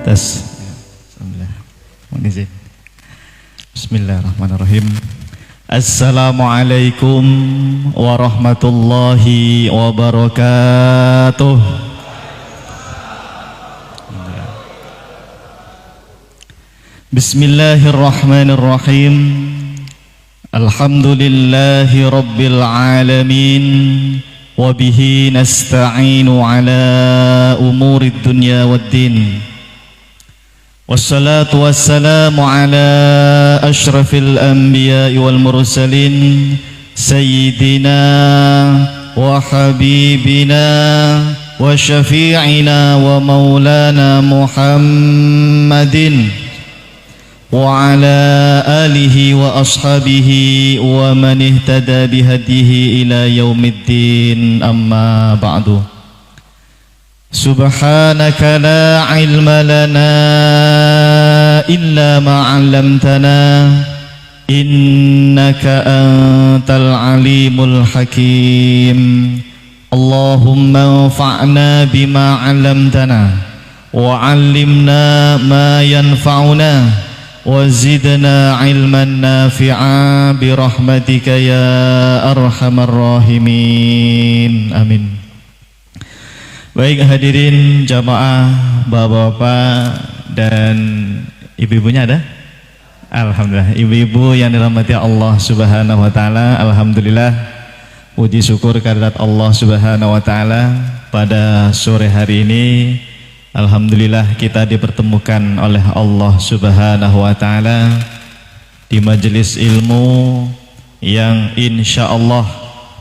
Tes. Bismillahirrahmanirrahim. Assalamualaikum warahmatullahi wabarakatuh. Bismillahirrahmanirrahim. Alhamdulillahi rabbil alamin. Wabihi nasta'inu ala umurid dunya waddin. Wassalatu wassalamu ala ashrafil anbiya wal mursalin sayyidina wa habibina wa syafi'ina wa maulana Muhammadin wa ala alihi wa ashabihi wa man ihtada bihadihi ila yaumiddin, amma ba'du. Subhanaka la ilma lana illa ma 'allamtana innaka antal alimul hakim. Allahumma anfa'na bima 'allamtana wa 'allimna ma yanfa'una wazidna ilman nafi'a birahmatika ya arhamar rahimin, amin. Baik hadirin jamaah, bapak-bapak dan ibu-ibunya ada? Alhamdulillah, ibu-ibu yang dirahmati Allah subhanahu wa ta'ala. Alhamdulillah, puji syukur kehadirat Allah subhanahu wa ta'ala. Pada sore hari ini alhamdulillah kita dipertemukan oleh Allah subhanahu wa ta'ala di majelis ilmu yang insya Allah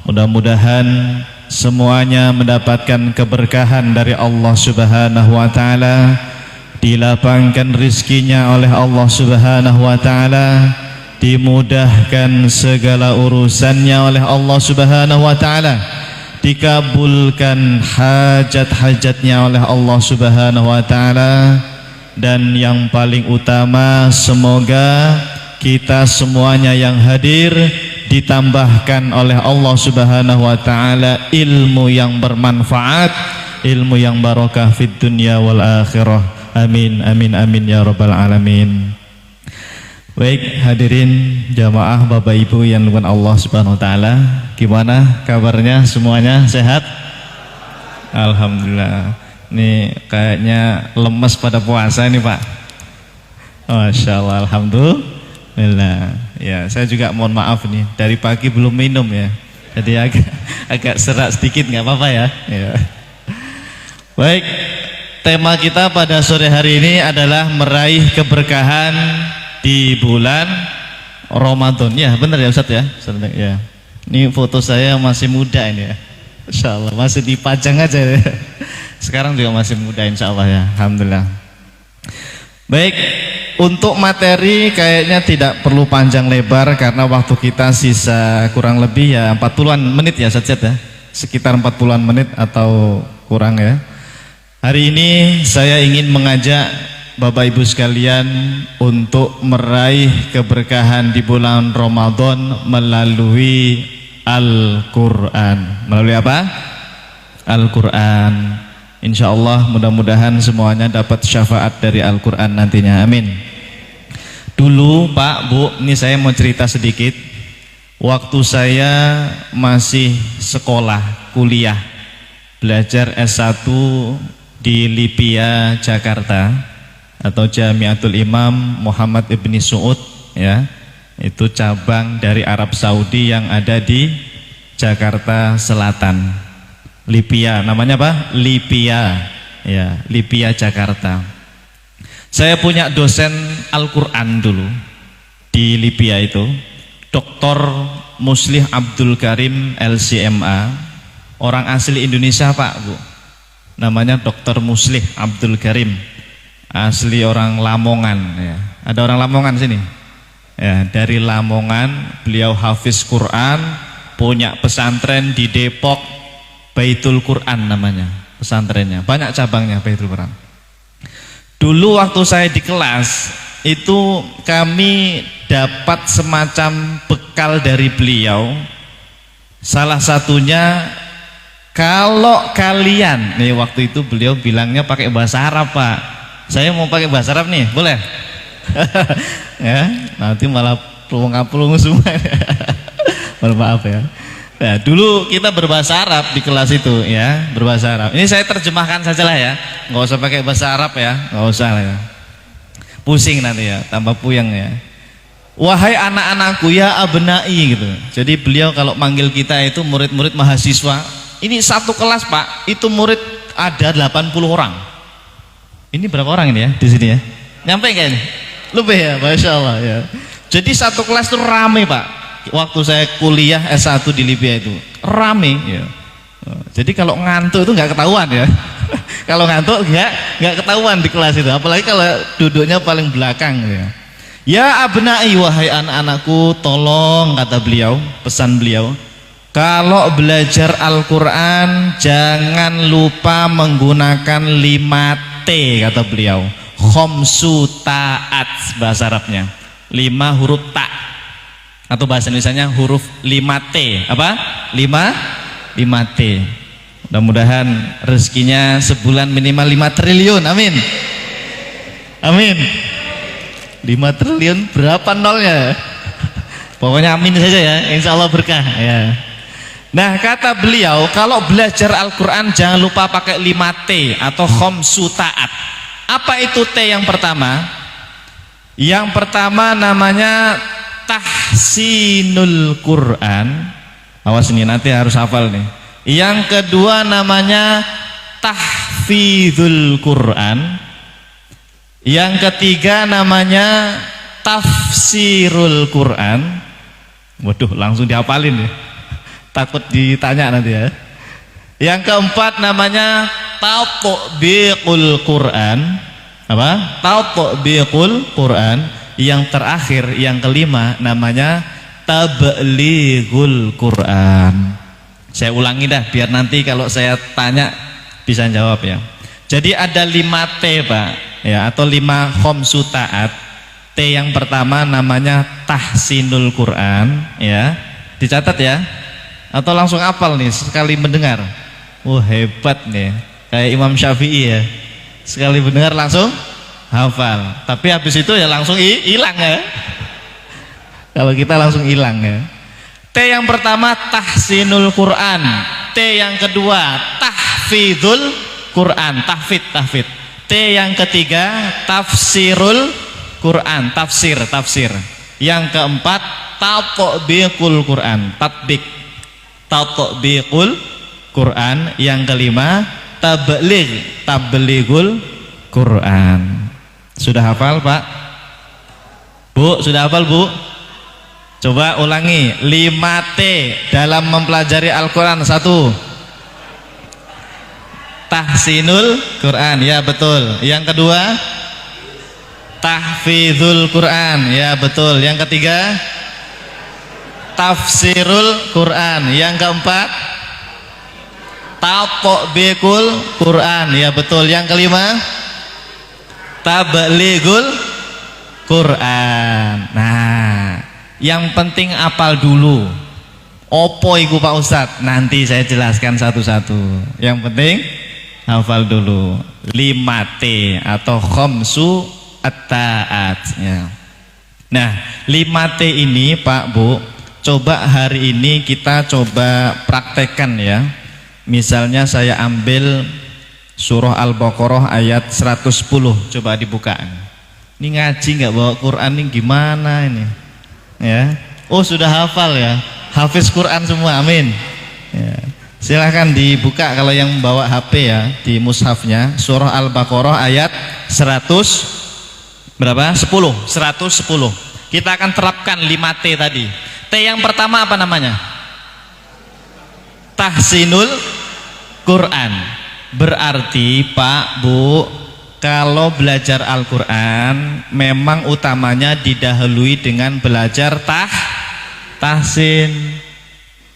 mudah-mudahan semuanya mendapatkan keberkahan dari Allah subhanahu wa ta'ala, dilapangkan rizkinya oleh Allah subhanahu wa ta'ala, dimudahkan segala urusannya oleh Allah subhanahu wa ta'ala, dikabulkan hajat-hajatnya oleh Allah subhanahu wa ta'ala, dan yang paling utama semoga kita semuanya yang hadir ditambahkan oleh Allah subhanahu wa ta'ala ilmu yang bermanfaat, ilmu yang barakah fid dunya wal akhirah, amin amin amin ya rabbal alamin. Baik hadirin jamaah, bapak ibu yang dimuliakan Allah subhanahu wa ta'ala, gimana kabarnya semuanya, sehat? Alhamdulillah. Nih kayaknya lemes pada puasa nih Pak. Masya Allah, alhamdulillah. Ya, saya juga mohon maaf nih, dari pagi belum minum ya, jadi agak serak sedikit, nggak apa-apa ya. Ya. Baik, tema kita pada sore hari ini adalah meraih keberkahan di bulan Ramadan. Ya, benar ya Ustadz ya. Ya. Ini foto saya masih muda ini ya, Insya Allah masih dipajang aja ya. Sekarang juga masih muda Insya Allah ya, alhamdulillah. Baik. Untuk materi kayaknya tidak perlu panjang lebar karena waktu kita sisa kurang lebih ya 40-an menit ya Ustadz ya, sekitar 40-an menit atau kurang ya. Hari ini saya ingin mengajak Bapak Ibu sekalian untuk meraih keberkahan di bulan Ramadan melalui Al-Quran. Melalui apa? Al-Quran. Insya Allah mudah-mudahan semuanya dapat syafaat dari Al-Quran nantinya, amin. Dulu Pak, Bu, ini saya mau cerita sedikit. Waktu saya masih sekolah, kuliah, belajar S1 di Lipia, Jakarta, atau Jamiatul Imam Muhammad Ibni Saud ya, itu cabang dari Arab Saudi yang ada di Jakarta Selatan. Lipia, namanya apa? Lipia ya, Lipia Jakarta. Saya punya dosen Al-Quran dulu di Lipia itu, Dr. Muslih Abdul Karim LCMA, orang asli Indonesia Pak, Bu. Namanya Dr. Muslih Abdul Karim, asli orang Lamongan ya. Ada orang Lamongan sini ya, dari Lamongan. Beliau hafiz Quran, punya pesantren di Depok, Baitul Quran namanya pesantrennya, banyak cabangnya Baitul Quran. Dulu waktu saya di kelas itu kami dapat semacam bekal dari beliau. Salah satunya, kalau kalian, nih waktu itu beliau bilangnya pakai bahasa Arab Pak, Saya mau pakai bahasa Arab nih, boleh? Ya, nanti malah pelung-pelung semua. Mohon maaf ya. Nah, dulu kita berbahasa Arab di kelas itu ya, berbahasa Arab. Ini saya terjemahkan sajalah ya, nggak usah pakai bahasa Arab ya, nggak usah lah ya. Pusing nanti ya, tambah puyeng ya. Wahai anak-anakku ya abnai gitu. Jadi beliau kalau manggil kita itu murid-murid mahasiswa. Ini satu kelas Pak, itu murid ada 80 orang. Ini berapa orang ini ya di sini ya? Nyampe nggak ini? Lebih ya, Masya Allah ya. Jadi satu kelas itu rame Pak. Waktu saya kuliah S1 di Libya itu rame ya. Jadi kalau ngantuk itu nggak ketahuan ya. Kalau ngantuk nggak ketahuan di kelas itu. Apalagi kalau duduknya paling belakang ya. Ya abnai wahai anak-anakku, tolong kata beliau, pesan beliau, kalau belajar Al-Quran jangan lupa menggunakan 5T kata beliau. Khomsu ta'at bahasa Arabnya, 5 huruf ta, atau bahasa Indonesianya huruf 5T. Apa? 5T. Mudah-mudahan rezekinya sebulan minimal 5 triliun. Amin. Amin. 5 triliun berapa nolnya? Pokoknya amin saja ya, insya Allah berkah ya. Nah kata beliau, kalau belajar Al-Quran jangan lupa pakai 5T atau khomsu ta'at. Apa itu T yang pertama? Yang pertama namanya tahsinul Quran. Awas nih, nanti harus hafal nih. Yang kedua namanya tahfidzul Quran. Yang ketiga namanya tafsirul Quran. Waduh, langsung dihafalin ya. Takut ditanya nanti ya. Yang keempat namanya tatbiqul Quran. Apa? Tatbiqul Quran. Yang terakhir, yang kelima namanya tablighul Quran. Saya ulangi dah biar nanti kalau saya tanya bisa jawab ya. Jadi ada 5T Pak ya, atau 5 khomsu ta'at. T yang pertama namanya tahsinul Quran ya. Dicatat ya. Atau langsung hafal nih sekali mendengar. Hebat nih. Kayak Imam Syafi'i ya. Sekali mendengar langsung hafal. Tapi habis itu ya langsung hilang ya. Kalau kita langsung hilang ya. T yang pertama tahsinul Quran. T yang kedua tahfidzul Quran, tahfid. T yang ketiga tafsirul Quran, tafsir. Yang keempat tatbiqul Quran, tatbiqul Quran. Yang kelima tablighul Quran. Sudah hafal Pak? Bu, sudah hafal Bu? Coba ulangi 5T dalam mempelajari Al-Quran. 1, tahsinul Quran, ya betul. Yang kedua tahfidzul Quran, ya betul. Yang ketiga tafsirul Quran. Yang keempat tatbiqul Quran, ya betul. Yang kelima tablighul Quran. Nah, yang penting apal dulu. Opo iku Pak Ustadz? Nanti saya jelaskan satu-satu. Yang penting hafal dulu 5T atau khomsu at-ta'at ya. Nah 5T ini Pak Bu, coba hari ini kita coba praktekkan ya. Misalnya saya ambil surah Al-Baqarah ayat 110. Coba dibuka. Ini ngaji nggak bawa Quran ini gimana ini ya. Oh sudah hafal ya, hafiz Quran semua, amin ya. Silahkan dibuka kalau yang bawa HP ya, di mushafnya surah Al-Baqarah ayat 100 berapa? 110. Kita akan terapkan 5T tadi. T yang pertama apa namanya? Tahsinul Quran. Berarti Pak Bu, kalau belajar Al-Quran memang utamanya didahului dengan belajar tahsin.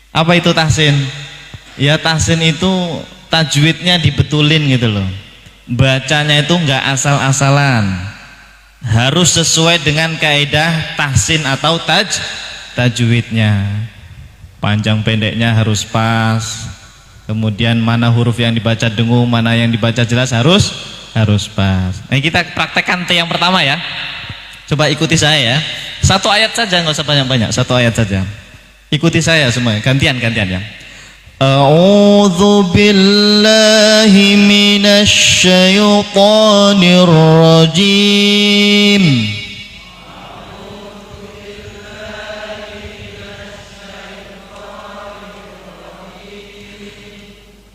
Apa itu tahsin? Ya tahsin itu tajwidnya dibetulin gitu loh. Bacanya itu enggak asal-asalan. Harus sesuai dengan kaidah tahsin atau tajwidnya. Panjang pendeknya harus pas. Kemudian mana huruf yang dibaca dengung, mana yang dibaca jelas harus harus pas. Nah, kita praktekkan T yang pertama ya. Coba ikuti saya ya. Satu ayat saja, nggak usah banyak-banyak. Satu ayat saja. Ikuti saya semua. Gantian ya. A'udzu billahi minasy syaithanir rajim.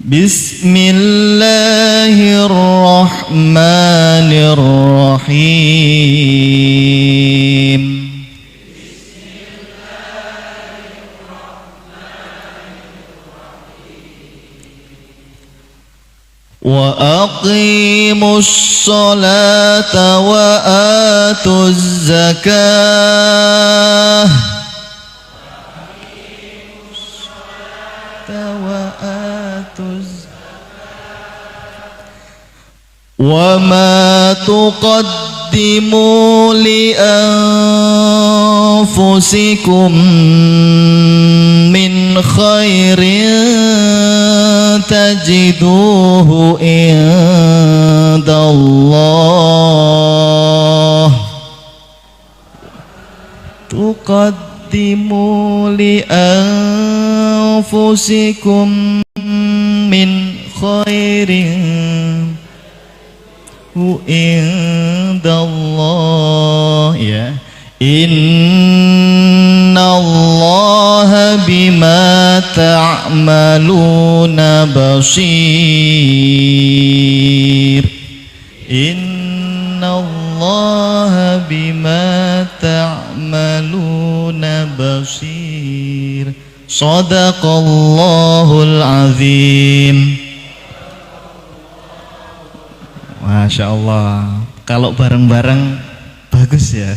Bismillahirrahmanirrahim. Wa aqimus salata wa atuz zakah. Wa ma tuqaddimu li anfusikum min khairin tajiduhu indallah. Tuqaddimu li anfusikum min khairin indallah ya. Innallaha bima ta'maluna basir. Innallaha bima ta'maluna basir. Shadaqallahul azim. Masya Allah. Kalau bareng-bareng bagus ya.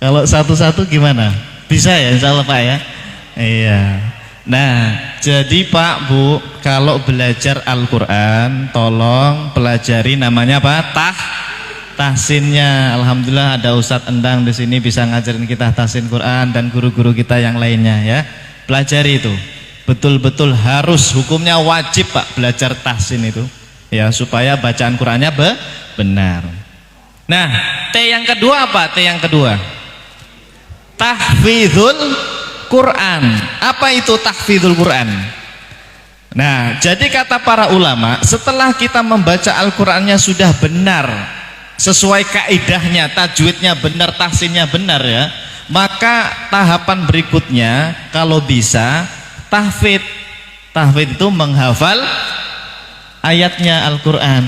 Kalau satu-satu gimana? Bisa ya insya Allah Pak ya. Iya. Nah jadi Pak Bu, kalau belajar Al-Quran tolong pelajari namanya apa? Tahsinnya. Alhamdulillah ada Ustadz Endang di sini bisa ngajarin kita tahsin Quran dan guru-guru kita yang lainnya ya. Pelajari itu. Betul-betul harus, hukumnya wajib Pak belajar tahsin itu. Ya supaya bacaan Qurannya benar. Nah T yang kedua apa? T yang kedua tahfidzul Quran. Apa itu tahfidzul Quran? Nah jadi kata para ulama, setelah kita membaca Al-Qurannya sudah benar sesuai kaidahnya, tajwidnya benar, tahsinnya benar ya, maka tahapan berikutnya kalau bisa tahfidz. Tahfidz itu menghafal ayatnya Al-Quran.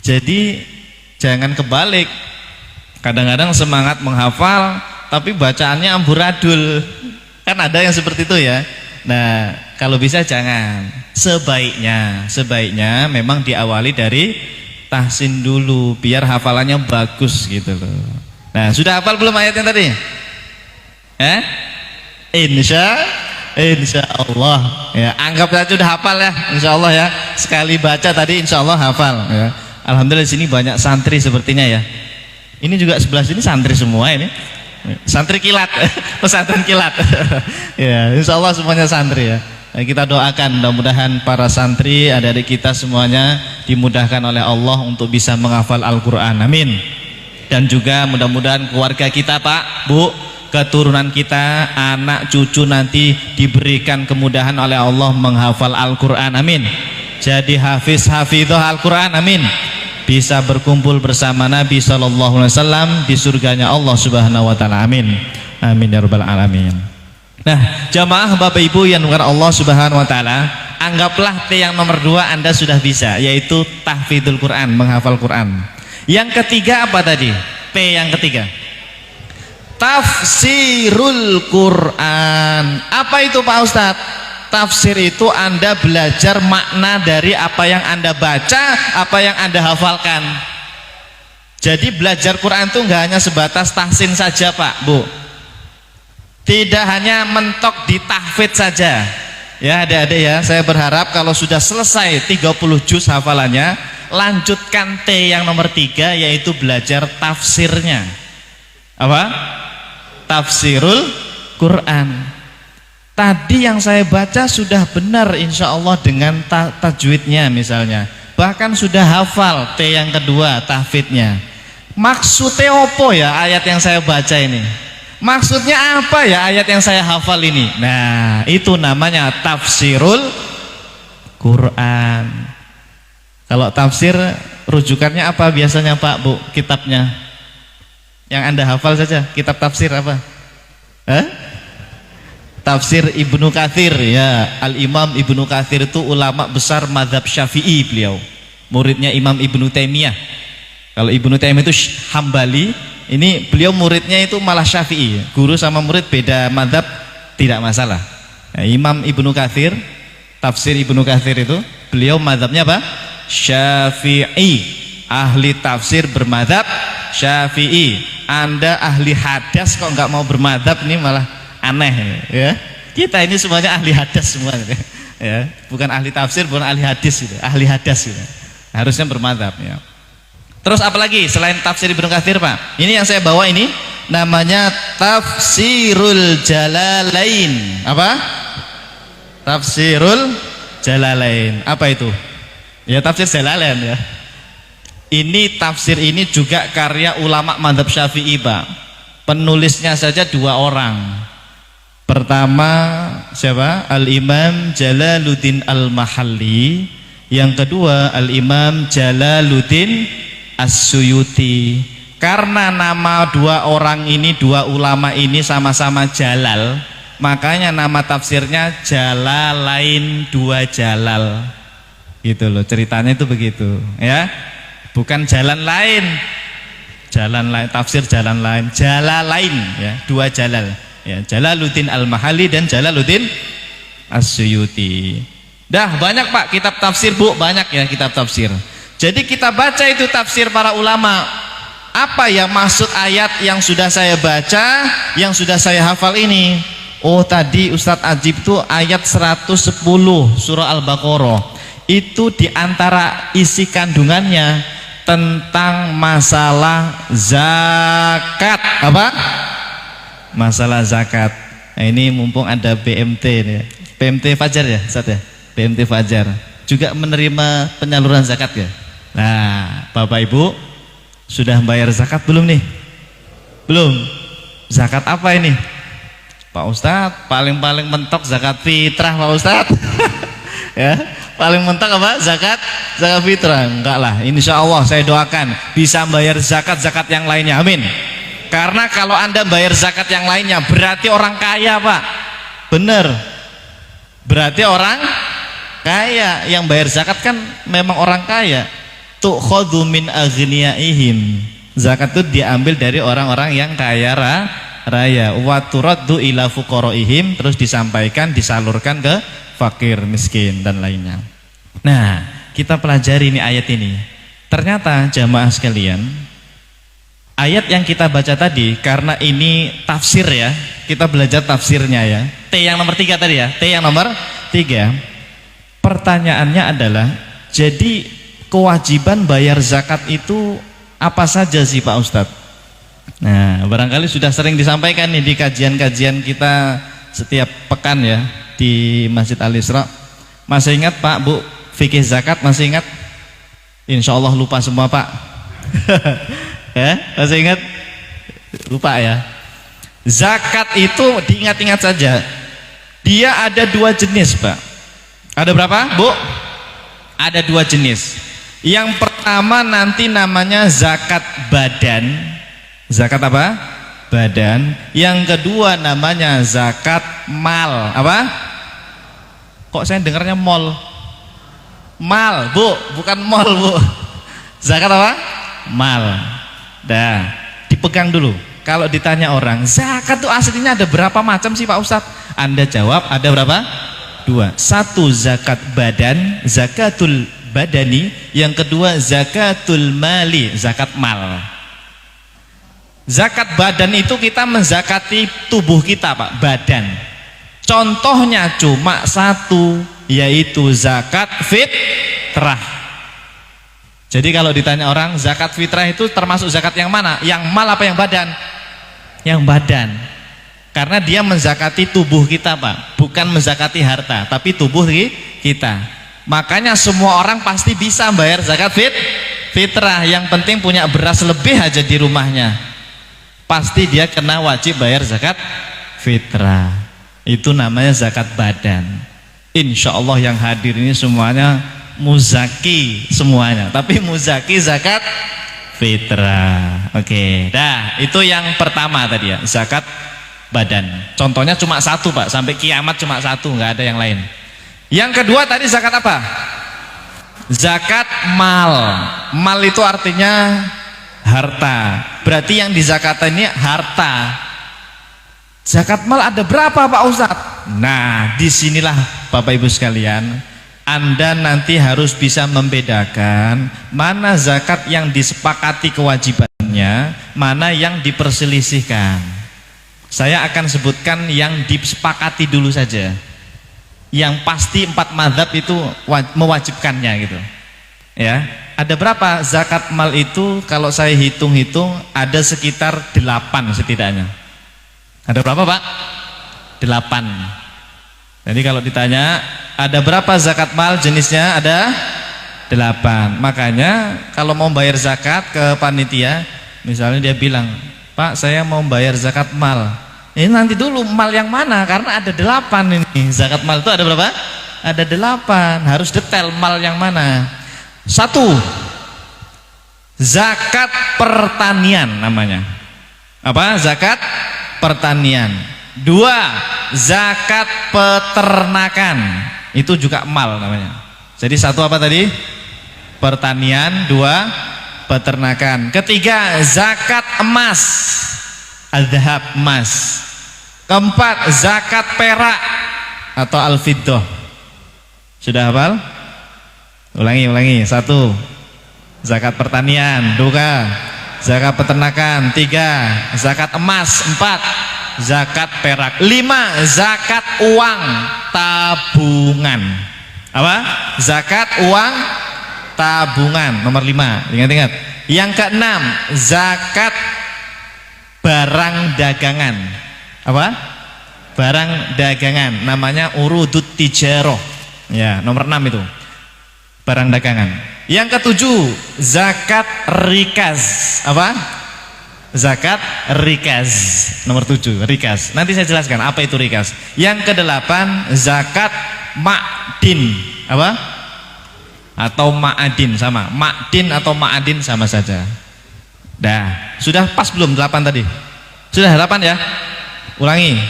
Jadi jangan kebalik. Kadang-kadang semangat menghafal tapi bacaannya amburadul. Kan ada yang seperti itu ya. Nah kalau bisa jangan. Sebaiknya memang diawali dari tahsin dulu biar hafalannya bagus gitu loh. Nah sudah hafal belum ayatnya tadi? Insya Allah ya, anggap saja sudah hafal ya, insya Allah ya. Sekali baca tadi insya Allah hafal ya. Alhamdulillah di sini banyak santri sepertinya ya. Ini juga sebelah sini santri semua ini. Santri kilat, pesantren kilat. Ya, insya Allah semuanya santri ya. Nah, kita doakan mudah-mudahan para santri adik-adik kita semuanya dimudahkan oleh Allah untuk bisa menghafal Al-Quran. Amin. Dan juga mudah-mudahan keluarga kita Pak, Bu, keturunan kita, anak cucu nanti diberikan kemudahan oleh Allah menghafal Al-Quran. Amin. Jadi hafidhah Al-Quran. Amin. Bisa berkumpul bersama Nabi SAW di surganya Allah Subhanahu Wa Taala. Amin. Amin ya rabbal alamin. Nah jamaah Bapak Ibu yang dimurahkan Allah Subhanahu Wa Taala, anggaplah T yang nomor 2 Anda sudah bisa, yaitu tahfidzul Quran, menghafal Quran. Yang ketiga apa tadi? P yang ketiga tafsirul Quran. Apa itu Pak Ustadz? Tafsir itu Anda belajar makna dari apa yang Anda baca, apa yang Anda hafalkan. Jadi belajar Quran itu nggak hanya sebatas tahsin saja Pak Bu. Tidak hanya mentok di tahfidz saja. Ya adik-adik ya, saya berharap kalau sudah selesai 30 juz hafalannya, lanjutkan T yang nomor 3 yaitu belajar tafsirnya. Apa? Tafsirul Quran. Tadi yang saya baca sudah benar insya Allah dengan tajwidnya misalnya. bahkan sudah hafal T yang kedua tahfidnya. Maksudnya apa ya ayat yang saya baca ini? Maksudnya apa ya ayat yang saya hafal ini? Nah, itu namanya tafsirul Quran. Kalau tafsir rujukannya apa biasanya Pak Bu kitabnya? Yang Anda hafal saja, kitab tafsir apa? Tafsir Ibnu Katsir ya. Al-Imam Ibnu Katsir itu ulama besar mazhab Syafi'i beliau. Muridnya Imam Ibnu Taimiyah. Kalau Ibnu Taimiyah itu Hambali, ini beliau muridnya itu malah Syafi'i. Guru sama murid beda mazhab tidak masalah. Nah, Imam Ibnu Katsir, tafsir Ibnu Katsir itu beliau mazhabnya apa? Syafi'i. Ahli tafsir bermadzhab Syafi'i. Anda ahli hadas kok nggak mau bermadzhab, ini malah aneh ya. Kita ini semuanya ahli hadas semua ya. Bukan ahli tafsir, bukan ahli hadis gitu. Ahli hadas gitu. Harusnya bermadzhab ya. Terus apalagi selain tafsir Ibnu Katsir Pak? Ini yang saya bawa ini namanya Tafsirul Jalalain. Apa? Tafsirul Jalalain. Apa itu? Ya tafsir Jalalain ya. Ini tafsir ini juga karya ulama mazhab Syafi'i Pak. Penulisnya saja 2 orang. Pertama siapa? Al-Imam Jalaluddin Al-Mahalli. Yang kedua Al-Imam Jalaluddin As-Suyuti. Karena nama 2 orang ini, 2 ulama ini sama-sama Jalal, makanya nama tafsirnya Jalalain, 2 Jalal. Gitu loh, ceritanya itu begitu ya. Bukan jalan lain, tafsir jalan lain, Jalalain ya, 2 Jalal ya, Jalaluddin Al-Mahalli dan Jalaluddin As-Suyuti. Dah banyak Pak kitab tafsir Bu, banyak ya kitab tafsir. Jadi kita baca itu tafsir para ulama. Apa ya maksud ayat yang sudah saya baca, yang sudah saya hafal ini? Oh tadi Ustadz Ajib tuh ayat 110 surah Al-Baqarah. Itu diantara isi kandungannya tentang masalah zakat. Apa? Masalah zakat. Nah, ini mumpung ada BMT nih. BMT Fajar ya Ustaz ya? BMT Fajar juga menerima penyaluran zakat ya. Nah Bapak Ibu sudah bayar zakat belum nih? Belum. Zakat apa ini Pak Ustadz? Paling mentok zakat fitrah Pak Ustadz. Ya, paling mentok apa? Zakat fitrah. Enggak lah, insya Allah saya doakan bisa bayar zakat yang lainnya, amin. Karena kalau Anda bayar zakat yang lainnya berarti orang kaya Pak. Bener, berarti orang kaya. Yang bayar zakat kan memang orang kaya. Tu'khadhu min aghniyaihim. Zakat itu diambil dari orang-orang yang kaya raya. Wa turaddu ila fuqaraihim, terus disampaikan, disalurkan ke fakir, miskin dan lainnya. Nah, kita pelajari ini ayat ini. Ternyata jamaah sekalian, ayat yang kita baca tadi, karena ini tafsir ya, kita belajar tafsirnya ya. T yang nomor 3 tadi ya, T yang nomor 3. Pertanyaannya adalah, jadi kewajiban bayar zakat itu apa saja sih Pak Ustadz? Nah, barangkali sudah sering disampaikan nih di kajian-kajian kita setiap pekan ya di Masjid Al-Isra. Masih ingat Pak Bu fikih zakat, masih ingat? Insya Allah lupa semua Pak. Ya, masih ingat? Lupa ya. Zakat itu diingat-ingat saja, dia ada 2 jenis Pak. Ada berapa Bu? Ada 2 jenis. Yang pertama nanti namanya zakat badan. Zakat apa? Badan. Yang kedua namanya zakat mal. Apa? Kok saya dengarnya mall? Mal Bu, bukan mall Bu. Zakat apa? Mal. Dah, dipegang dulu. Kalau ditanya orang, zakat itu aslinya ada berapa macam sih Pak Ustadz? Anda jawab ada berapa? 2. 1 zakat badan, zakatul badani. Yang kedua zakatul mali, zakat mal. Zakat badan itu kita menzakati tubuh kita Pak, badan. Contohnya cuma 1, yaitu zakat fitrah. Jadi kalau ditanya orang, zakat fitrah itu termasuk zakat yang mana? Yang mal apa yang badan? Yang badan. Karena dia menzakati tubuh kita Pak, bukan menzakati harta, tapi tubuh kita. Makanya semua orang pasti bisa bayar zakat fitrah. Yang penting punya beras lebih aja di rumahnya, pasti dia kena wajib bayar zakat fitrah. Itu namanya zakat badan. Insya Allah yang hadir ini semuanya muzaki semuanya, tapi muzaki zakat fitrah. Oke, dah itu yang pertama tadi ya, zakat badan. Contohnya cuma satu Pak, sampai kiamat cuma satu, nggak ada yang lain. Yang kedua tadi zakat apa? Zakat mal. Mal itu artinya harta. Berarti yang dizakatan ini harta. Zakat mal ada berapa Pak Ustadz? Nah, disinilah Bapak Ibu sekalian, Anda nanti harus bisa membedakan mana zakat yang disepakati kewajibannya, mana yang diperselisihkan. Saya akan sebutkan yang disepakati dulu saja, yang pasti 4 mazhab itu mewajibkannya gitu ya. Ada berapa zakat mal itu? Kalau saya hitung-hitung ada sekitar 8 setidaknya. Ada berapa Pak? 8. Jadi kalau ditanya ada berapa zakat mal jenisnya, ada 8. Makanya kalau mau bayar zakat ke panitia, misalnya dia bilang, Pak saya mau bayar zakat mal, ini nanti dulu mal yang mana, karena ada 8 ini. Zakat mal itu ada berapa? Ada 8. Harus detail mal yang mana. 1, zakat pertanian namanya. Apa? Zakat pertanian. 2, zakat peternakan. Itu juga mal namanya. Jadi 1 apa tadi? Pertanian. 2, peternakan. 3, zakat emas, al-dhahab, emas. 4, zakat perak atau al-fiddah. Sudah hafal? Ulangi. 1, zakat pertanian. 2, zakat peternakan. 3, zakat emas. 4, zakat perak. 5, zakat uang tabungan. Apa? Zakat uang tabungan. Nomor 5, ingat-ingat. Yang ke-6, zakat barang dagangan. Apa? Barang dagangan, namanya urudut tijaroh ya. Nomor 6 itu barang dagangan. Yang ke-7, zakat rikaz. Apa? Zakat rikaz. Nomor 7, rikaz. Nanti saya jelaskan apa itu rikaz. Yang ke-8, zakat ma'din. Apa? Atau ma'adin, sama. Ma'din atau ma'adin sama saja. Dah, sudah pas belum 8 tadi? Sudah 8 ya? Ulangi.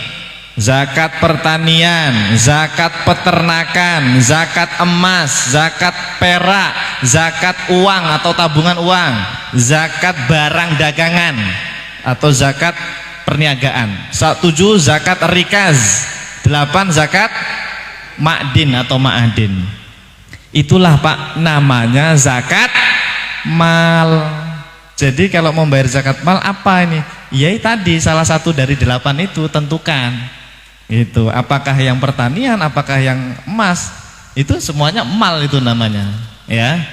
Zakat pertanian, zakat peternakan, zakat emas, zakat perak, zakat uang atau tabungan uang, zakat barang dagangan atau zakat perniagaan. 7, zakat rikaz. 8, zakat ma'din atau ma'adin. Itulah Pak namanya zakat mal. Jadi kalau mau bayar zakat mal apa ini? Ya tadi salah satu dari 8 itu tentukan. Itu apakah yang pertanian, apakah yang emas, itu semuanya mal itu namanya ya.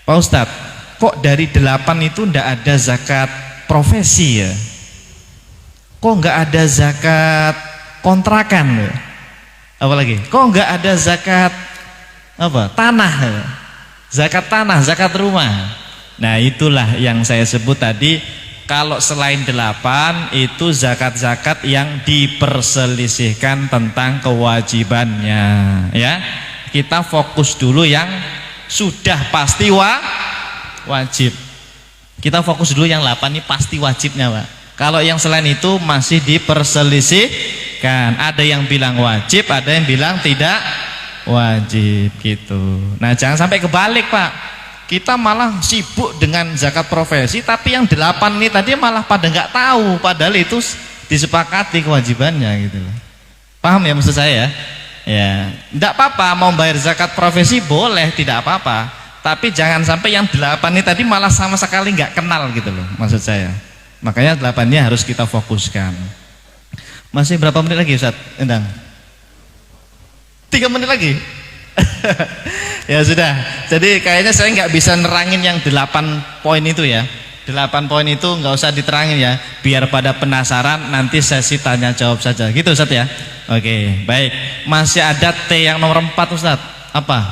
Pak Ustadz, kok dari 8 itu ndak ada zakat profesi ya? Kok nggak ada zakat kontrakan ya? Apalagi kok nggak ada zakat apa? Tanah ya? Zakat tanah, zakat rumah. Nah itulah yang saya sebut tadi. Kalau selain 8 itu zakat-zakat yang diperselisihkan tentang kewajibannya ya. Kita fokus dulu yang sudah pasti wajib. Kita fokus dulu yang 8 ini pasti wajibnya Pak. Kalau yang selain itu masih diperselisihkan. Ada yang bilang wajib, ada yang bilang tidak wajib gitu. Nah jangan sampai kebalik Pak. Kita malah sibuk dengan zakat profesi, tapi yang 8 ini tadi malah pada nggak tahu, padahal itu disepakati kewajibannya gitu loh. Paham ya maksud saya? Ya, enggak apa-apa mau bayar zakat profesi boleh, tidak apa-apa. Tapi jangan sampai yang 8 ini tadi malah sama sekali nggak kenal gitu loh, maksud saya. Makanya 8-nya harus kita fokuskan. Masih berapa menit lagi Ustaz Endang? 3 menit lagi. Ya sudah, jadi kayaknya saya nggak bisa nerangin yang 8 poin itu ya. 8 poin itu nggak usah diterangin ya, biar pada penasaran nanti sesi tanya jawab saja gitu Ustaz ya. Oke, baik. Masih ada T yang nomor 4 Ustaz. Apa?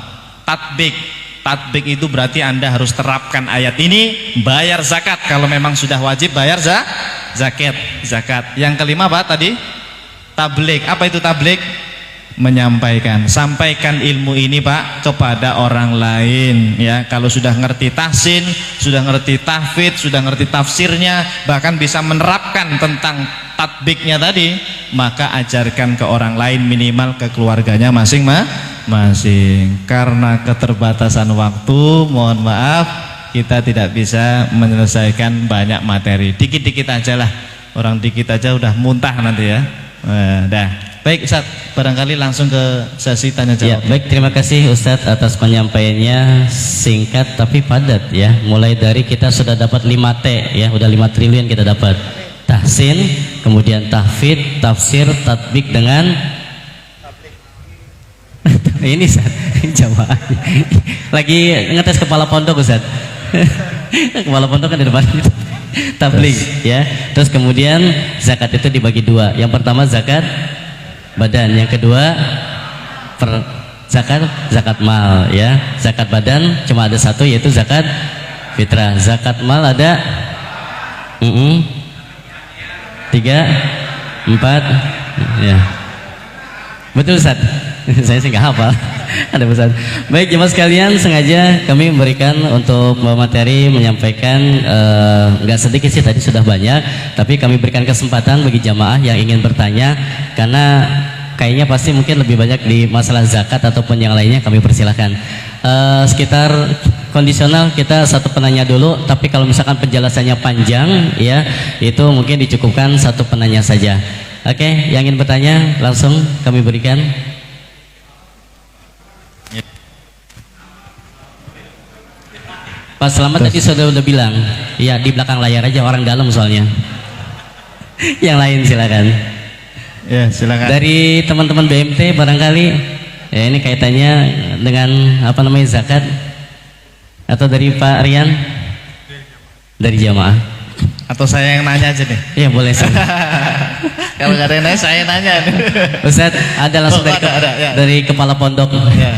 tatbik. Tatbik itu berarti Anda harus terapkan ayat ini, bayar zakat kalau memang sudah wajib bayar zakat. Yang kelima apa tadi? Tablik. Apa itu tablik? Menyampaikan, sampaikan ilmu ini Pak kepada orang lain ya. Kalau sudah ngerti tahsin, sudah ngerti tahfidz, sudah ngerti tafsirnya, bahkan bisa menerapkan tentang tatbiknya tadi, maka ajarkan ke orang lain, minimal ke keluarganya masing-masing. Karena keterbatasan waktu, mohon maaf kita tidak bisa menyelesaikan banyak materi. Dikit-dikit aja lah, orang dikit aja udah muntah nanti ya. Dah. Baik Ustaz, barangkali langsung ke sesi tanya jawab. Ya, baik, terima kasih Ustaz atas penyampaiannya, singkat tapi padat ya. Mulai dari kita sudah dapat 5T ya, udah 5 triliun kita dapat. Tahsin, kemudian tahfidz, tafsir, tatbik dengan ini Ustaz, jamaah. Lagi ngetes kepala pondok Ustaz. Kepala pondok kan di depan itu. Tabligh ya. Terus kemudian zakat itu dibagi dua. Yang pertama zakat badan, yang kedua zakat mal ya. Zakat badan cuma ada satu, yaitu zakat fitrah. Zakat mal ada 3, 4 ya. Betul Ustaz. Saya sih nggak hafal. Ada pesan. Baik jemaah sekalian, sengaja kami memberikan untuk materi menyampaikan nggak sedikit sih, tadi sudah banyak, tapi kami berikan kesempatan bagi jamaah yang ingin bertanya, karena kayaknya pasti mungkin lebih banyak di masalah zakat ataupun yang lainnya. Kami persilahkan. Sekitar kondisional kita satu penanya dulu, tapi kalau misalkan penjelasannya panjang ya, itu mungkin dicukupkan satu penanya saja. Oke, yang ingin bertanya langsung kami berikan. Pak Selamat tadi sudah bilang, ya di belakang layar aja, orang dalam soalnya. Yang lain silakan. Ya silakan. Dari teman-teman BMT barangkali, ya ini kaitannya dengan apa namanya zakat, atau dari Pak Rian? Dari jamaah. Atau saya yang nanya aja nih? Iya boleh sih. Kalau nggak ada yang nanya, saya nanya. Ustaz, ada langsung ya. Dari kepala pondok. Ya.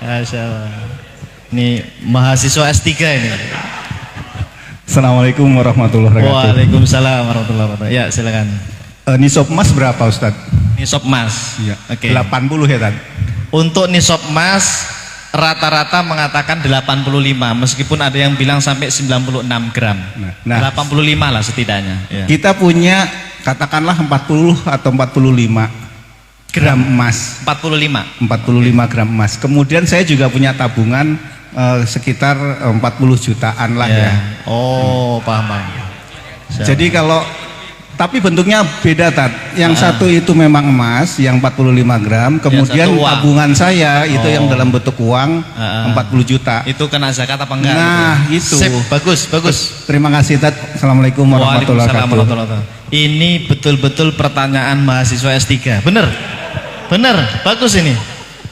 Masya Allah. Ini mahasiswa S3 ini. Assalamualaikum warahmatullahi wabarakatuh. Waalaikumsalam warahmatullahi wabarakatuh. Ya silakan. Nisab emas berapa Ustaz? Nisab emas. Iya. Oke. 80 ya Tad? Untuk nisab emas rata-rata mengatakan 85, meskipun ada yang bilang sampai 96 gram. Nah, 85 lah setidaknya. Ya. Kita punya katakanlah 40 atau 45 gram emas. 45 gram emas. Kemudian saya juga punya tabungan sekitar 40 jutaan lah ya. Oh, paham. Jadi kalau tapi bentuknya beda Tad. Yang satu itu memang emas yang 45 gram, kemudian tabungan saya itu yang dalam bentuk uang 40 juta. Itu kena zakat apa enggak? Nah, itu. Sip, bagus. Terima kasih Tad. Assalamualaikum warahmatullahi wabarakatuh. Ini betul-betul pertanyaan mahasiswa S3. Bener, bagus ini.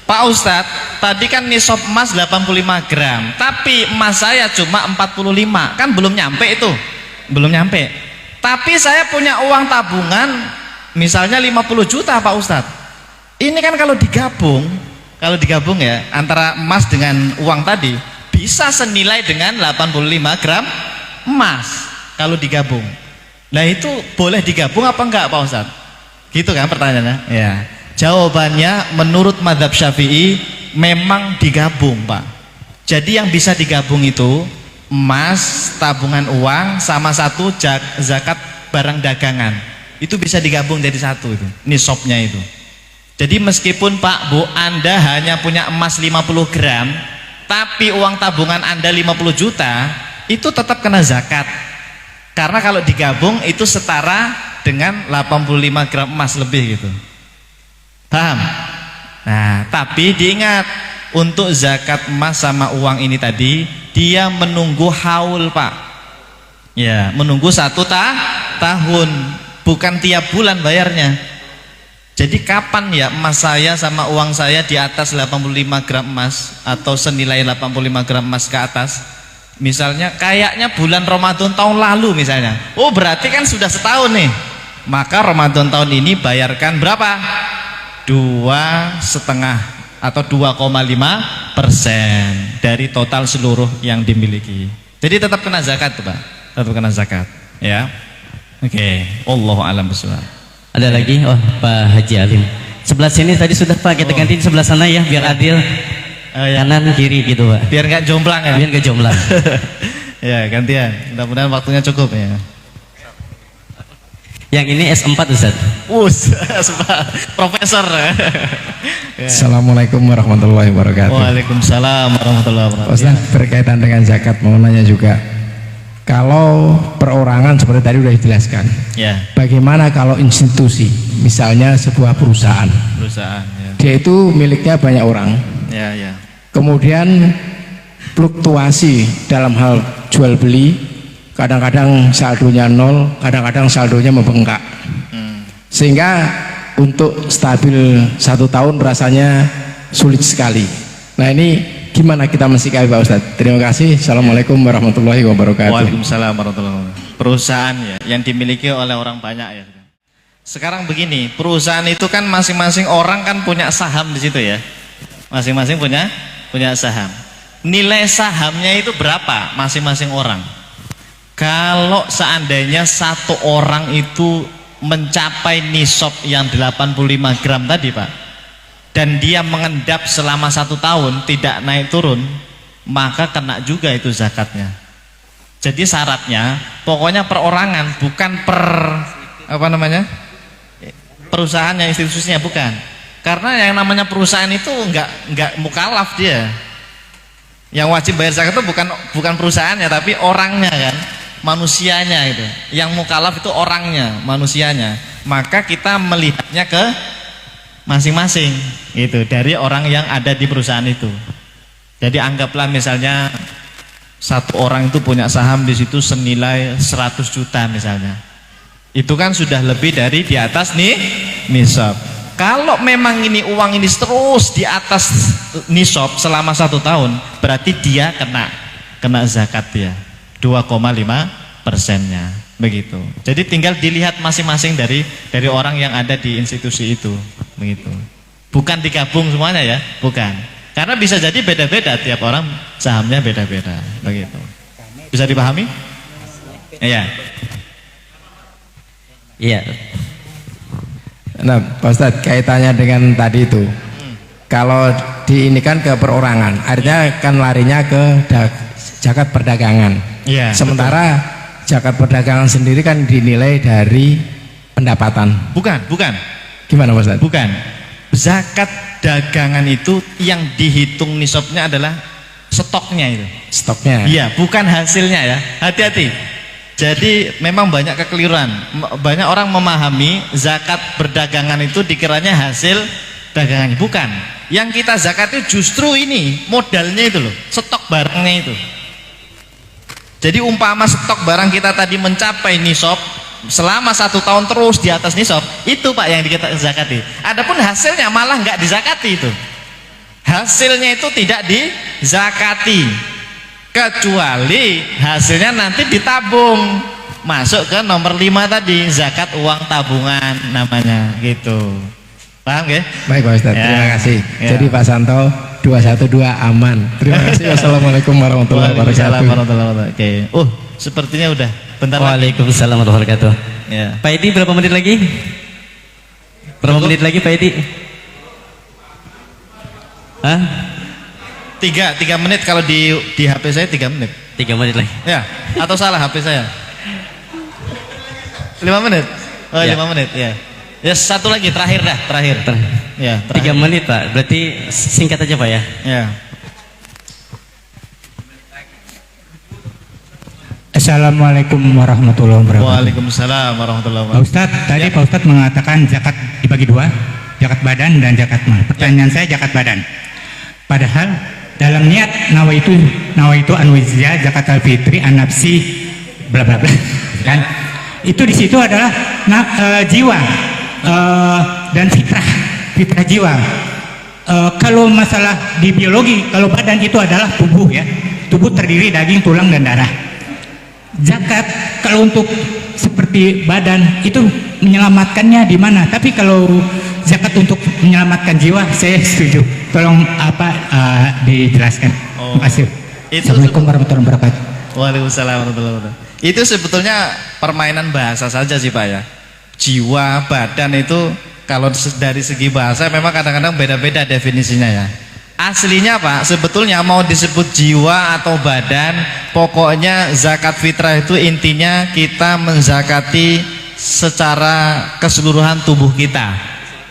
Pak Ustadz, tadi kan nisab emas 85 gram, tapi emas saya cuma 45, kan belum nyampe itu, belum nyampe. Tapi saya punya uang tabungan, misalnya 50 juta Pak Ustadz. Ini kan kalau digabung ya, antara emas dengan uang tadi, bisa senilai dengan 85 gram emas kalau digabung. Nah itu boleh digabung apa enggak Pak Ustadz? Gitu kan pertanyaannya? Ya. Jawabannya menurut mazhab Syafi'i memang digabung Pak. Jadi yang bisa digabung itu emas, tabungan uang, sama satu zakat barang dagangan. Itu bisa digabung jadi satu itu, nisabnya itu. Jadi meskipun Pak Bu Anda hanya punya emas 50 gram, tapi uang tabungan Anda 50 juta, itu tetap kena zakat. Karena kalau digabung itu setara dengan 85 gram emas lebih gitu. Paham? Nah, tapi diingat, untuk zakat emas sama uang ini tadi, dia menunggu haul Pak. Ya, menunggu 1 tahun, bukan tiap bulan bayarnya. Jadi kapan ya emas saya sama uang saya di atas 85 gram emas atau senilai 85 gram emas ke atas? Misalnya kayaknya bulan Ramadan tahun lalu misalnya. Oh, berarti kan sudah setahun nih. Maka Ramadan tahun ini bayarkan berapa? 2,5 atau 2,5% dari total seluruh yang dimiliki. Jadi tetap kena zakat tuh Pak, tetap kena zakat ya. Oke, Allahu a'lam bishawab. Ada lagi? Oh, Pak Haji Alim. Sebelah sini tadi sudah Pak, kita ganti di sebelah sana ya biar adil. Ya. Kanan kiri gitu Pak. Biar nggak jomplang ya. Biar nggak jomplang. Ya gantian. Mudah-mudahan waktunya cukup ya. Yang ini S4 Ustaz. Profesor. Ya. Assalamualaikum warahmatullahi wabarakatuh. Waalaikumsalam warahmatullahi wabarakatuh. Ustaz, berkaitan dengan zakat mau nanya juga. Kalau perorangan seperti tadi sudah dijelaskan. Ya. Bagaimana kalau institusi, misalnya sebuah perusahaan. Perusahaan ya. Dia itu miliknya banyak orang. Ya, ya. Kemudian fluktuasi dalam hal jual beli, kadang-kadang saldonya nol, kadang-kadang saldonya membengkak. Sehingga untuk stabil 1 tahun rasanya sulit sekali. Nah ini gimana kita mensikapi Pak Ustadz? Terima kasih. Assalamualaikum warahmatullahi wabarakatuh. Waalaikumsalam warahmatullahi wabarakatuh. Perusahaan ya yang dimiliki oleh orang banyak ya. Sekarang begini, perusahaan itu kan masing-masing orang kan punya saham di situ ya. Masing-masing punya saham. Nilai sahamnya itu berapa masing-masing orang? Kalau seandainya satu orang itu mencapai nisab yang 85 gram tadi Pak, dan dia mengendap selama 1 tahun tidak naik turun, maka kena juga itu zakatnya. Jadi syaratnya pokoknya perorangan, bukan perusahaannya, institusinya, bukan. Karena yang namanya perusahaan itu enggak mukalaf dia. Yang wajib bayar zakat itu bukan perusahaannya tapi orangnya kan, manusianya itu. Yang mukalaf itu orangnya, manusianya. Maka kita melihatnya ke masing-masing gitu, dari orang yang ada di perusahaan itu. Jadi anggaplah misalnya satu orang itu punya saham di situ senilai 100 juta misalnya. Itu kan sudah lebih dari di atas nih nisab. Kalau memang ini uang ini terus di atas nisab selama 1 tahun, berarti dia kena zakat dia 2,5%-nya begitu. Jadi tinggal dilihat masing-masing dari orang yang ada di institusi itu begitu. Bukan digabung semuanya ya, bukan. Karena bisa jadi beda-beda, tiap orang sahamnya beda-beda begitu. Bisa dipahami? Iya. Iya. Nah Pak Ustadz, kaitannya dengan tadi itu, kalau diinikan ke perorangan, artinya kan larinya ke zakat perdagangan. Iya. Sementara zakat perdagangan sendiri kan dinilai dari pendapatan. Bukan. Gimana Pak Ustadz? Bukan. Zakat dagangan itu yang dihitung nisabnya adalah stoknya itu. Stoknya. Iya, bukan hasilnya ya. Hati-hati. Jadi memang banyak kekeliruan. Banyak orang memahami zakat perdagangan itu dikiranya hasil dagangannya. Bukan. Yang kita zakat itu justru ini modalnya itu loh, stok barangnya itu. Jadi umpama stok barang kita tadi mencapai nisab selama 1 tahun terus di atas nisab, itu Pak yang kita zakati. Adapun hasilnya malah nggak dizakati itu. Hasilnya itu tidak dizakati. Kecuali hasilnya nanti ditabung, masuk ke nomor 5 tadi, zakat uang tabungan namanya gitu. Paham ya? Baik Pak Ustadz, terima kasih. Ya. Jadi Pak Santo 212 aman. Terima kasih. Wassalamualaikum warahmatullahi wabarakatuh. Oke. Sepertinya udah bentar lagi. Waalaikumsalam warahmatullahi wabarakatuh. Ya. Pak Edi berapa menit lagi? Berapa menit lagi Pak Edi? Hah? 3 menit kalau di HP saya 3 menit. 3 menit lagi. Ya, atau salah HP saya? 5 menit. Oh, Ya. 5 menit, ya. Ya, satu lagi terakhir. Ya, 3 menit Pak. Berarti singkat aja Pak ya. Ya. Assalamualaikum warahmatullahi wabarakatuh. Waalaikumsalam warahmatullahi Pak wabarakatuh. Ustadz, tadi Pak Ustadz mengatakan zakat dibagi 2, zakat badan dan zakat mal. Pertanyaan saya zakat badan. Padahal dalam niat nawaitu anwizya zakat al-fitri an-nafsi bla bla bla kan. Itu di situ adalah jiwa dan fitrah jiwa. Kalau masalah di biologi, kalau badan itu adalah tubuh ya. Tubuh terdiri daging, tulang dan darah. Zakat kalau untuk seperti badan itu menyelamatkannya di mana? Tapi kalau zakat untuk menyelamatkan jiwa, saya setuju. tolong dijelaskan. Terima kasih. Assalamualaikum warahmatullahi wabarakatuh. Waalaikumsalam warahmatullahi wabarakatuh. Itu sebetulnya permainan bahasa saja sih Pak ya. Jiwa, badan itu kalau dari segi bahasa memang kadang-kadang beda-beda definisinya ya. Aslinya Pak, sebetulnya mau disebut jiwa atau badan, pokoknya zakat fitrah itu intinya kita menzakati secara keseluruhan tubuh kita,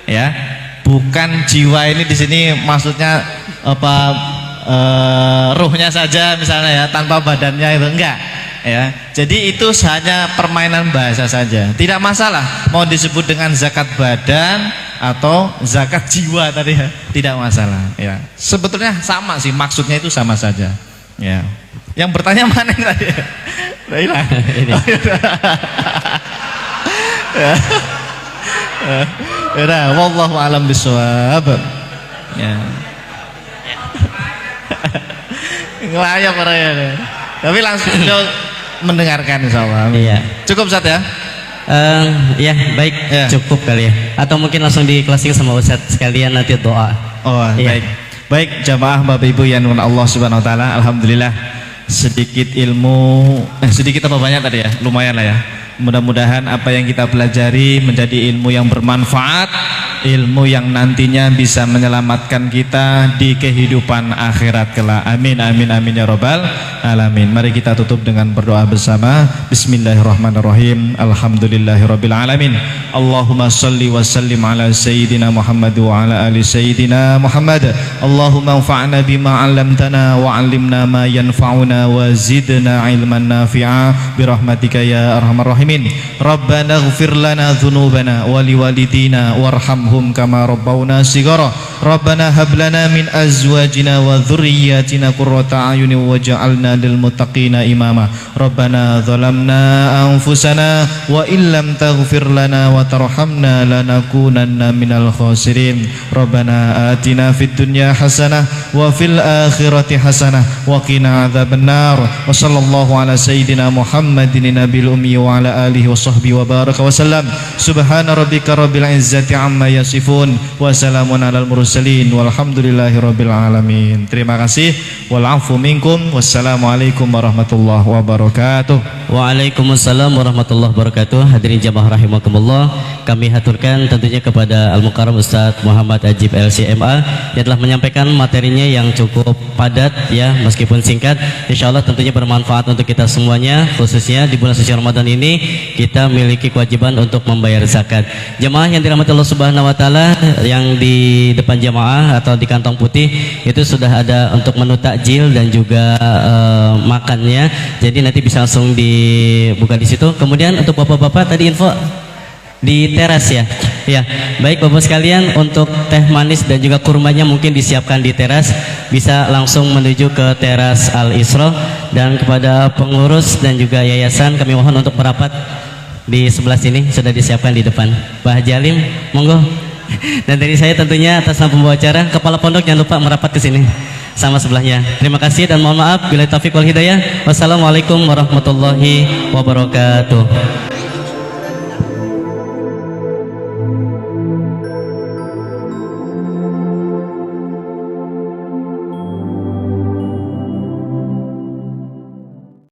ya. Bukan jiwa ini di sini maksudnya apa ruhnya saja misalnya ya, tanpa badannya itu enggak. Ya, jadi itu hanya permainan bahasa saja. Tidak masalah mau disebut dengan zakat badan atau zakat jiwa tadi ya, tidak masalah ya. Sebetulnya sama sih, maksudnya itu sama saja. Ya. Yang bertanya mana yang tadi? Baiklah. Ya, wallahu alam bisawab. Ya. Ngelayap orangnya. Tapi langsung mendengarkan insyaallah. Iya. Cukup Ustaz ya? Ya baik ya. Cukup kali ya. Atau mungkin langsung dikelasin sama Ustaz sekalian nanti doa. Oh iya. Baik. Baik jamaah Bapak Ibu yang dirahmati Allah Subhanahu Wa Taala. Alhamdulillah sedikit ilmu sedikit apa banyak tadi ya, lumayan lah ya. Mudah-mudahan apa yang kita pelajari menjadi ilmu yang bermanfaat, ilmu yang nantinya bisa menyelamatkan kita di kehidupan akhirat kelak. Amin amin amin ya rabbal alamin. Mari kita tutup dengan berdoa bersama. Bismillahirrahmanirrahim. Alhamdulillahirabbil alamin. Allahumma shalli wa sallim ala sayyidina Muhammad wa ala ali sayyidina Muhammad. Allahumma anfa'na bima 'allamtana wa 'allimna ma yanfa'una wa zidna ilman nafi'a birahmatika ya arhamar rahimin. Rabbana ighfir lana dhunubana wa liwalidina warhamhum kama rabbawna shighara. Rabbana hab lana min azwajina wa dhurriyyatina qurrata a'yunin waj'alna lil muttaqina imama. Rabbana zalamna anfusana wa illam taghfir lana wa tarhamna lanakunanna minal khasirin. Rabbana atina fid dunya hasanah wa fil akhirati hasanah wa qina adzabannar. Wa sallallahu ala sayyidina Muhammadin nabiyil ummi wa ala alihi wa sahbihi wa baraka wa sallam. Subhana rabbika rabbil izzati amma yasifun wa salamun alal mursalin walhamdulillahi rabbil alamin. Terima kasih. Wal afu minkum. Wassalamualaikum warahmatullahi wabarakatuh. Waalaikumsalam warahmatullahi wabarakatuh. Hadirin jamaah rahimakumullah, kami haturkan tentunya kepada Al-Mukarram Ustaz Muhammad Ajib LCMA yang telah menyampaikan materinya yang cukup padat ya, meskipun singkat. Insyaallah tentunya bermanfaat untuk kita semuanya, khususnya di bulan suci Ramadan ini kita memiliki kewajiban untuk membayar zakat. Jemaah yang dirahmati Allah Subhanahu wa taala, yang di depan jemaah atau di kantong putih itu sudah ada untuk menu takjil dan juga makannya. Jadi nanti bisa langsung dibuka di situ. Kemudian untuk bapak-bapak tadi info di teras ya. Ya, baik Bapak sekalian, untuk teh manis dan juga kurmanya mungkin disiapkan di teras, bisa langsung menuju ke teras Al Isra. Dan kepada pengurus dan juga yayasan kami mohon untuk merapat di sebelah sini, sudah disiapkan di depan. Pak Haji Alim, monggo. Dan dari saya tentunya atas nama pembawa acara, kepala pondok jangan lupa merapat ke sini sama sebelahnya. Terima kasih dan mohon maaf bila taufiq wal hidayah. Wassalamualaikum warahmatullahi wabarakatuh.